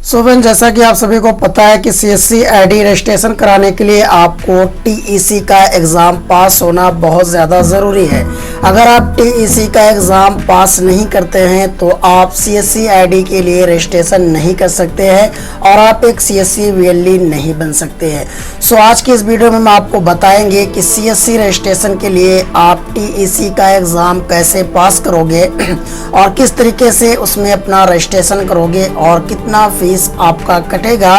So friend, जैसा कि आप सभी को पता है कि सीएससी आईडी रजिस्ट्रेशन कराने के लिए आपको टीईसी का एग्ज़ाम पास होना बहुत ज़्यादा ज़रूरी है। अगर आप टीईसी का एग्ज़ाम पास नहीं करते हैं तो आप सीएससी आईडी के लिए रजिस्ट्रेशन नहीं कर सकते हैं और आप एक सीएससी वीएलई नहीं बन सकते हैं। सो आज की इस वीडियो में हम आपको बताएंगे कि सीएससी रजिस्ट्रेशन के लिए आप टीईसी का एग्ज़ाम कैसे पास करोगे और किस तरीके से उसमें अपना रजिस्ट्रेशन करोगे और कितना फीस आपका कटेगा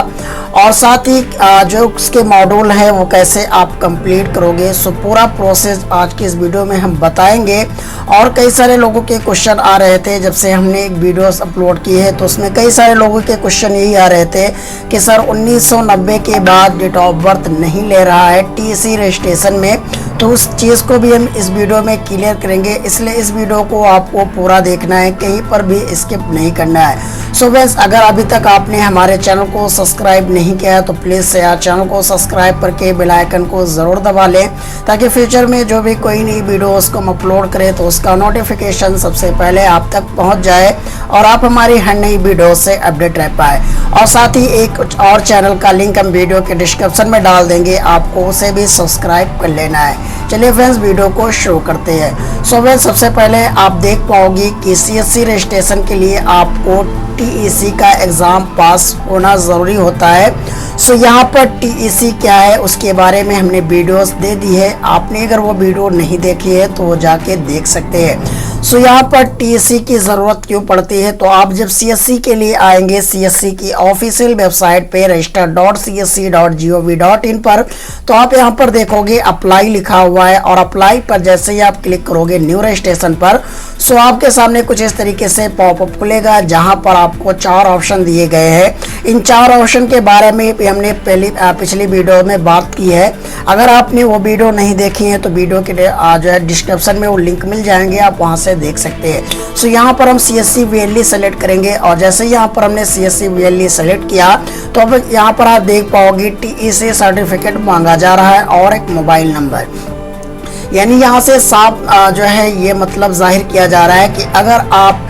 और साथ ही जो उसके मॉड्यूल है वो कैसे आप कंप्लीट करोगे। सो पूरा प्रोसेस आज की इस वीडियो में हम बताएंगे। और कई सारे लोगों के क्वेश्चन आ रहे थे जब से हमने एक वीडियोस अपलोड की है, तो उसमें कई सारे लोगों के क्वेश्चन यही आ रहे थे कि सर 1990 के बाद डेट ऑफ बर्थ नहीं ले रहा है टीईसी रजिस्ट्रेशन में, तो उस चीज़ को भी हम इस वीडियो में क्लियर करेंगे। इसलिए इस वीडियो को आपको पूरा देखना है, कहीं पर भी स्किप नहीं करना है। सो फ्रेंड्स, अगर अभी तक आपने हमारे चैनल को सब्सक्राइब नहीं किया है तो प्लीज़ यार चैनल को सब्सक्राइब करके बेल आइकन को ज़रूर दबा लें, ताकि फ्यूचर में जो भी कोई नई वीडियोस को हम अपलोड करें तो उसका नोटिफिकेशन सबसे पहले आप तक पहुंच जाए और आप हमारी हर नई वीडियो से अपडेट रह पाए। और साथ ही एक और चैनल का लिंक हम वीडियो के डिस्क्रिप्शन में डाल देंगे, आपको उसे भी सब्सक्राइब कर लेना है। चलिए फ्रेंड्स, वीडियो को शुरू करते हैं। सो फ्रेंड्स, सबसे पहले आप देख पाओगे कि सीएससी रजिस्ट्रेशन के लिए आपको टीईसी का एग्ज़ाम पास होना ज़रूरी होता है। सो यहाँ पर टीईसी क्या है उसके बारे में हमने वीडियोस दे दी है, आपने अगर वो वीडियो नहीं देखी है तो वो जाके देख सकते हैं। सो यहाँ पर टीईसी की ज़रूरत क्यों पड़ती है, तो आप जब सीएससी के लिए आएंगे सीएससी की ऑफिशियल वेबसाइट पे register.csc.gov.in पर, तो आप यहाँ पर देखोगे अप्लाई लिखा हुआ है और अप्लाई पर जैसे ही आप क्लिक करोगे न्यू रजिस्ट्रेशन पर, सो आपके सामने कुछ इस तरीके से पॉपअप खुलेगा जहाँ पर आपको 4 ऑप्शन दिए गए हैं। इन 4 ऑप्शन के बारे में हमने पिछली वीडियो में बात की है। अगर आपने वो वीडियो नहीं देखी है तो वीडियो के जो है डिस्क्रिप्शन में वो लिंक मिल जाएंगे, आप वहाँ से देख सकते हैं। सो यहाँ पर हम सीएससी वीएलई सेलेक्ट करेंगे और जैसे ही यहाँ पर हमने सीएससी वीएलई सेलेक्ट किया तो अब यहाँ पर आप देख पाओगे टीईसी सर्टिफिकेट मांगा जा रहा है और एक मोबाइल नंबर। यानी यहाँ से साफ जो है ये मतलब जाहिर किया जा रहा है कि अगर आप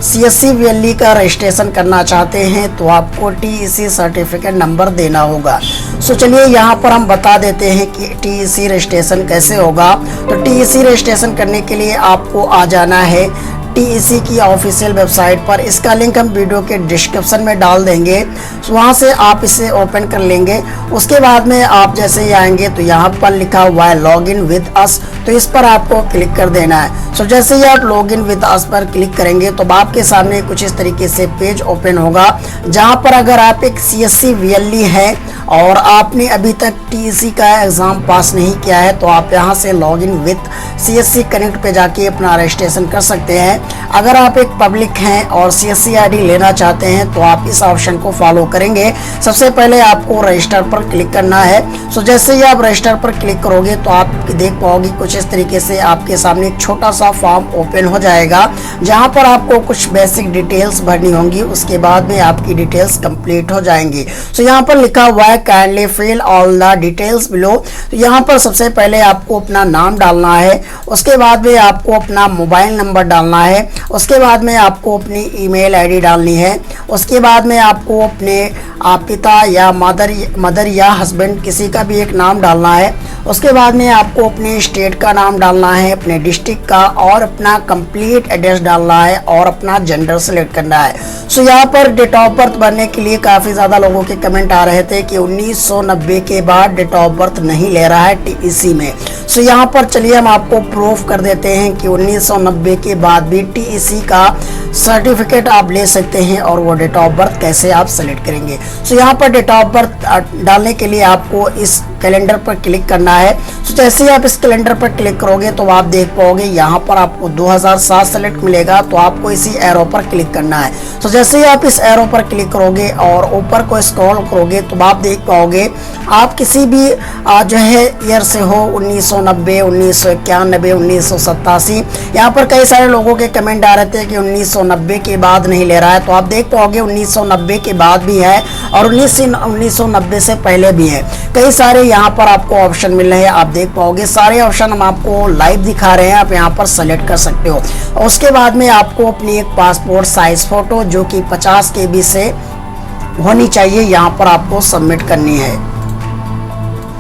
सीएससी वीएलई का रजिस्ट्रेशन करना चाहते हैं तो आपको टीईसी सर्टिफिकेट नंबर देना होगा। सो चलिए यहाँ पर हम बता देते हैं कि टीईसी रजिस्ट्रेशन कैसे होगा। तो टीईसी रजिस्ट्रेशन करने के लिए आपको आ जाना है टीईसी की ऑफिशियल वेबसाइट पर, इसका लिंक हम वीडियो के डिस्क्रिप्शन में डाल देंगे। तो वहाँ से आप इसे ओपन कर लेंगे। उसके बाद में आप जैसे ही आएंगे तो यहाँ पर लिखा हुआ है लॉगिन विद अस, तो इस पर आपको क्लिक कर देना है। सो जैसे ही आप लॉगिन विद अस पर क्लिक करेंगे तो आपके सामने कुछ इस तरीके से पेज ओपन होगा, जहाँ पर अगर आप एक सीएससी वीएलई है और आपने अभी तक टीईसी का एग्ज़ाम पास नहीं किया है तो आप यहाँ से लॉगिन विद सीएससी कनेक्ट पे जाके अपना रजिस्ट्रेशन कर सकते हैं। अगर आप एक पब्लिक हैं और सीएससी आईडी लेना चाहते हैं तो आप इस ऑप्शन को फॉलो करेंगे। सबसे पहले आपको रजिस्टर पर क्लिक करना है। सो जैसे ही आप रजिस्टर पर क्लिक करोगे तो आप देख पाओगे कुछ इस तरीके से आपके सामने एक छोटा सा फॉर्म ओपन हो जाएगा, जहां पर आपको कुछ बेसिक डिटेल्स भरनी होंगी। उसके बाद में आपकी डिटेल्स कंप्लीट हो जाएंगी। सो यहाँ पर लिखा हुआ है kindly fill all the details below. तो यहाँ पर सबसे पहले आपको अपना नाम डालना है, उसके बाद में आपको अपना मोबाइल नंबर डालना है, उसके बाद में आपको अपनी ईमेल आईडी डालनी है, उसके बाद में आपको अपने पिता या मदर या हस्बैंड किसी का भी एक नाम डालना है। उसके बाद में आपको अपने स्टेट का नाम डालना है, अपने डिस्ट्रिक्ट का, और अपना कंप्लीट एड्रेस डालना है और अपना जेंडर सेलेक्ट करना है। सो यहाँ पर डेट ऑफ बर्थ भरने के लिए काफ़ी ज़्यादा लोगों के कमेंट आ रहे थे कि 1990 के बाद डेट ऑफ बर्थ नहीं ले रहा है टीईसी में। सो यहाँ पर चलिए हम आपको प्रूफ कर देते हैं कि 1990 के बाद भी टीईसी का सर्टिफिकेट आप ले सकते हैं और वो डेट ऑफ बर्थ कैसे आप सेलेक्ट करेंगे। सो यहाँ पर डेट ऑफ बर्थ डालने के लिए आपको इस कैलेंडर पर क्लिक करना है। तो जैसे ही आप इस कैलेंडर पर क्लिक करोगे तो आप देख पाओगे यहाँ पर आपको 2007 सेलेक्ट मिलेगा, तो आपको इसी एरो पर क्लिक करना है। तो जैसे ही आप इस एरो पर क्लिक करोगे और ऊपर को स्क्रॉल करोगे तो आप देख पाओगे आप किसी भी जो है ईयर से हो, 1990, 1991, 1987। यहाँ पर कई सारे लोगों के कमेंट आ रहे थे कि 1990 के बाद नहीं ले रहा है, तो आप देख पाओगे 1990 के बाद भी है और 1990 से पहले भी है। कई सारे यहाँ पर आपको ऑप्शन मिल रहे हैं, आप देख पाओगे सारे ऑप्शन हम आपको लाइव दिखा रहे हैं, आप यहाँ पर सेलेक्ट कर सकते हो। और उसके बाद में आपको अपनी एक पासपोर्ट साइज फोटो जो कि 50 KB से होनी चाहिए, यहाँ पर आपको सबमिट करनी है।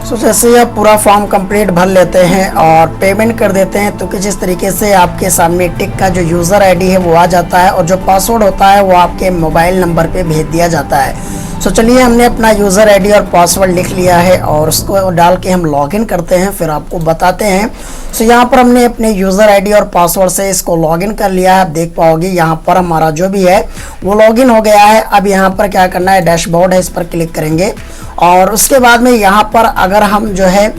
सो जैसे ही आप पूरा फॉर्म कंप्लीट भर लेते हैं और पेमेंट कर देते हैं तो कुछ इस तरीके से आपके सामने टिक का जो यूज़र आईडी है वो आ जाता है और जो पासवर्ड होता है वो आपके मोबाइल नंबर पे भेज दिया जाता है। सो चलिए हमने अपना यूज़र आईडी और पासवर्ड लिख लिया है और उसको डाल के हम लॉगिन करते हैं, फिर आपको बताते हैं। सो यहाँ पर हमने अपने यूज़र आईडी और पासवर्ड से इसको लॉगिन कर लिया है। आप देख पाओगे यहाँ पर हमारा जो भी है वो लॉगिन हो गया है। अब यहाँ पर क्या करना है, डैशबोर्ड है, इस पर क्लिक करेंगे और उसके बाद में यहाँ पर अगर हम जो है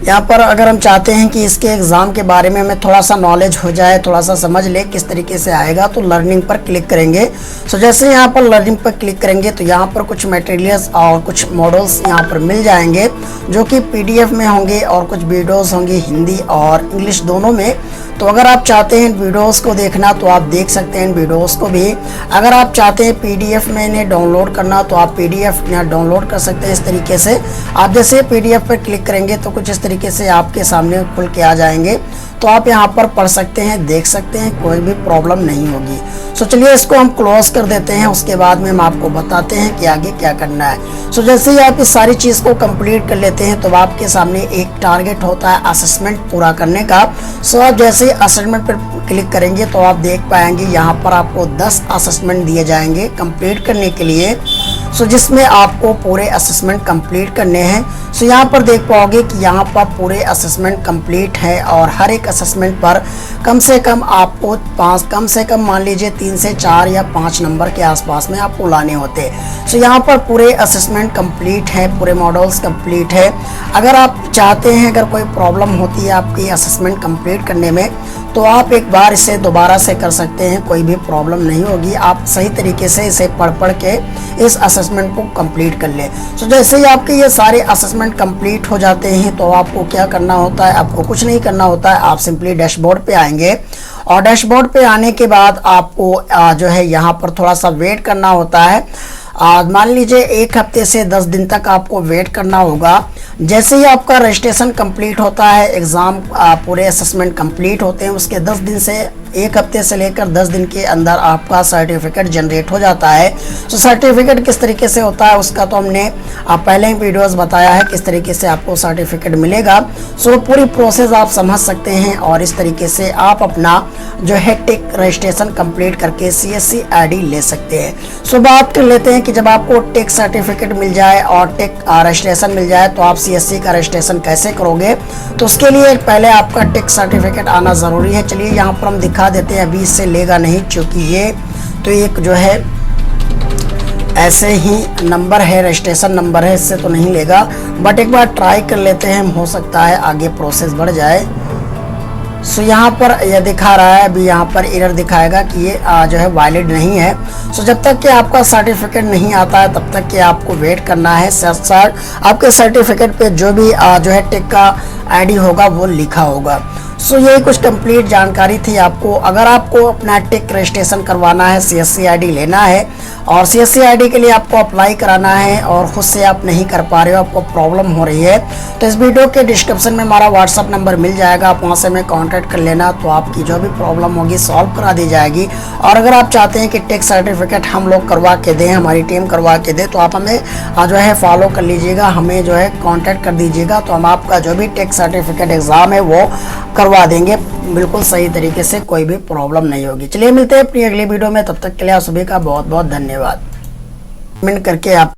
अगर हम चाहते हैं कि इसके एग्ज़ाम के बारे में हमें थोड़ा सा नॉलेज हो जाए, थोड़ा सा समझ ले किस तरीके से आएगा, तो लर्निंग पर क्लिक करेंगे। सो जैसे यहाँ पर लर्निंग पर क्लिक करेंगे तो यहाँ पर कुछ मटेरियल्स और कुछ मॉडल्स यहाँ पर मिल जाएंगे जो कि PDF में होंगे और कुछ वीडियोस होंगी हिंदी और इंग्लिश दोनों में। तो अगर आप चाहते हैं इन वीडियोस को देखना तो आप देख सकते हैं इन वीडियोस को भी। अगर आप चाहते हैं PDF में इन्हें डाउनलोड करना तो आप PDF यहाँ डाउनलोड कर सकते हैं। इस तरीके से आप जैसे PDF पर क्लिक करेंगे तो कुछ इस तरीके से आपके सामने खुल के आ जाएंगे, तो आप यहाँ पर पढ़ सकते हैं, देख सकते हैं, कोई भी प्रॉब्लम नहीं होगी। सो चलिए इसको हम क्लोज कर देते हैं, उसके बाद में हम आपको बताते हैं कि आगे क्या करना है। सो जैसे ही आप इस सारी चीज़ को कंप्लीट कर लेते हैं तो आपके सामने एक टारगेट होता है असेसमेंट पूरा करने का। सो आप जैसे ही असेसमेंट पर क्लिक करेंगे तो आप देख पाएंगे यहाँ पर आपको 10 असेसमेंट दिए जाएंगे कंप्लीट करने के लिए। सो जिसमें आपको पूरे असेसमेंट कंप्लीट करने हैं। सो यहाँ पर देख पाओगे कि यहाँ पर पूरे असेसमेंट कंप्लीट है और हर एक असेसमेंट पर कम से कम आपको कम से कम मान लीजिए 3 से 4 या 5 नंबर के आसपास में आपको लाने होते हैं। सो यहाँ पर पूरे असेसमेंट कंप्लीट है, पूरे मॉडल्स कंप्लीट है। अगर आप चाहते हैं, अगर कोई प्रॉब्लम होती है आपकी असेसमेंट कंप्लीट करने में तो आप एक बार इसे दोबारा से कर सकते हैं, कोई भी प्रॉब्लम नहीं होगी। आप सही तरीके से इसे पढ़ के इस असेसमेंट को कंप्लीट कर लें। सो जैसे ही आपके ये सारे असेसमेंट कंप्लीट हो जाते हैं तो आपको क्या करना होता है, आपको कुछ नहीं करना होता है। आप सिंपली डैशबोर्ड पे आएंगे और डैशबोर्ड पे आने के बाद आपको जो है यहाँ पर थोड़ा सा वेट करना होता है। मान लीजिए 1 हफ्ते से 10 दिन तक आपको वेट करना होगा। जैसे ही आपका रजिस्ट्रेशन कंप्लीट होता है, एग्ज़ाम पूरे असेसमेंट कंप्लीट होते हैं, उसके 10 दिन से 1 हफ्ते से लेकर 10 दिन के अंदर आपका सर्टिफिकेट जनरेट हो जाता है। तो सर्टिफिकेट किस तरीके से होता है उसका तो हमने पहले ही वीडियोस बताया है किस तरीके से आपको सर्टिफिकेट मिलेगा। सो पूरी प्रोसेस आप समझ सकते हैं और इस तरीके से आप अपना जो है टिक रजिस्ट्रेशन कंप्लीट करके CSC ID ले सकते हैं। सो बात कर लेते हैं कि जब आपको टिक सर्टिफिकेट मिल जाए और टिक रजिस्ट्रेशन मिल जाए तो आप CSC का रजिस्ट्रेशन कैसे करोगे, तो उसके लिए पहले आपका टिक सर्टिफिकेट आना ज़रूरी है। चलिए यहाँ पर हम दिखा देते हैं, अभी इससे लेगा नहीं क्योंकि ये तो एक जो है ऐसे ही नंबर है, रजिस्ट्रेशन नंबर है, इससे तो नहीं लेगा, बट एक बार ट्राई कर लेते हैं, हो सकता है आगे प्रोसेस बढ़ जाए। सो यहाँ पर यह दिखा रहा है, अभी यहाँ पर एरर दिखाएगा कि ये जो है वैलिड नहीं है। सो जब तक कि आपका सर्टिफिकेट नहीं आता है तब तक कि आपको वेट करना है। साथ आपके सर्टिफिकेट पे जो भी जो है टिक का ID होगा वो लिखा होगा। सो ये कुछ कंप्लीट जानकारी थी आपको। अगर आपको अपना टिक रजिस्ट्रेशन करवाना है, CSC ID लेना है और CSC ID के लिए आपको अप्लाई कराना है और खुद से आप नहीं कर पा रहे हो, आपको प्रॉब्लम हो रही है, तो इस वीडियो के डिस्क्रिप्शन में हमारा WhatsApp नंबर मिल जाएगा, आप वहाँ से हमें कॉन्टैक्ट कर लेना, तो आपकी जो भी प्रॉब्लम होगी सॉल्व करा दी जाएगी। और अगर आप चाहते हैं कि टिक सर्टिफिकेट हम लोग करवा के दें, हमारी टीम करवा के दे, तो आप हमें जो है फॉलो कर लीजिएगा, हमें जो है कॉन्टैक्ट कर दीजिएगा, तो हम आपका जो भी टिक सर्टिफिकेट एग्ज़ाम है वो करवा देंगे बिल्कुल सही तरीके से, कोई भी प्रॉब्लम नहीं होगी। चलिए मिलते हैं अपनी अगली वीडियो में, तब तक के लिए आप सभी का बहुत बहुत धन्यवाद। कमेंट करके आप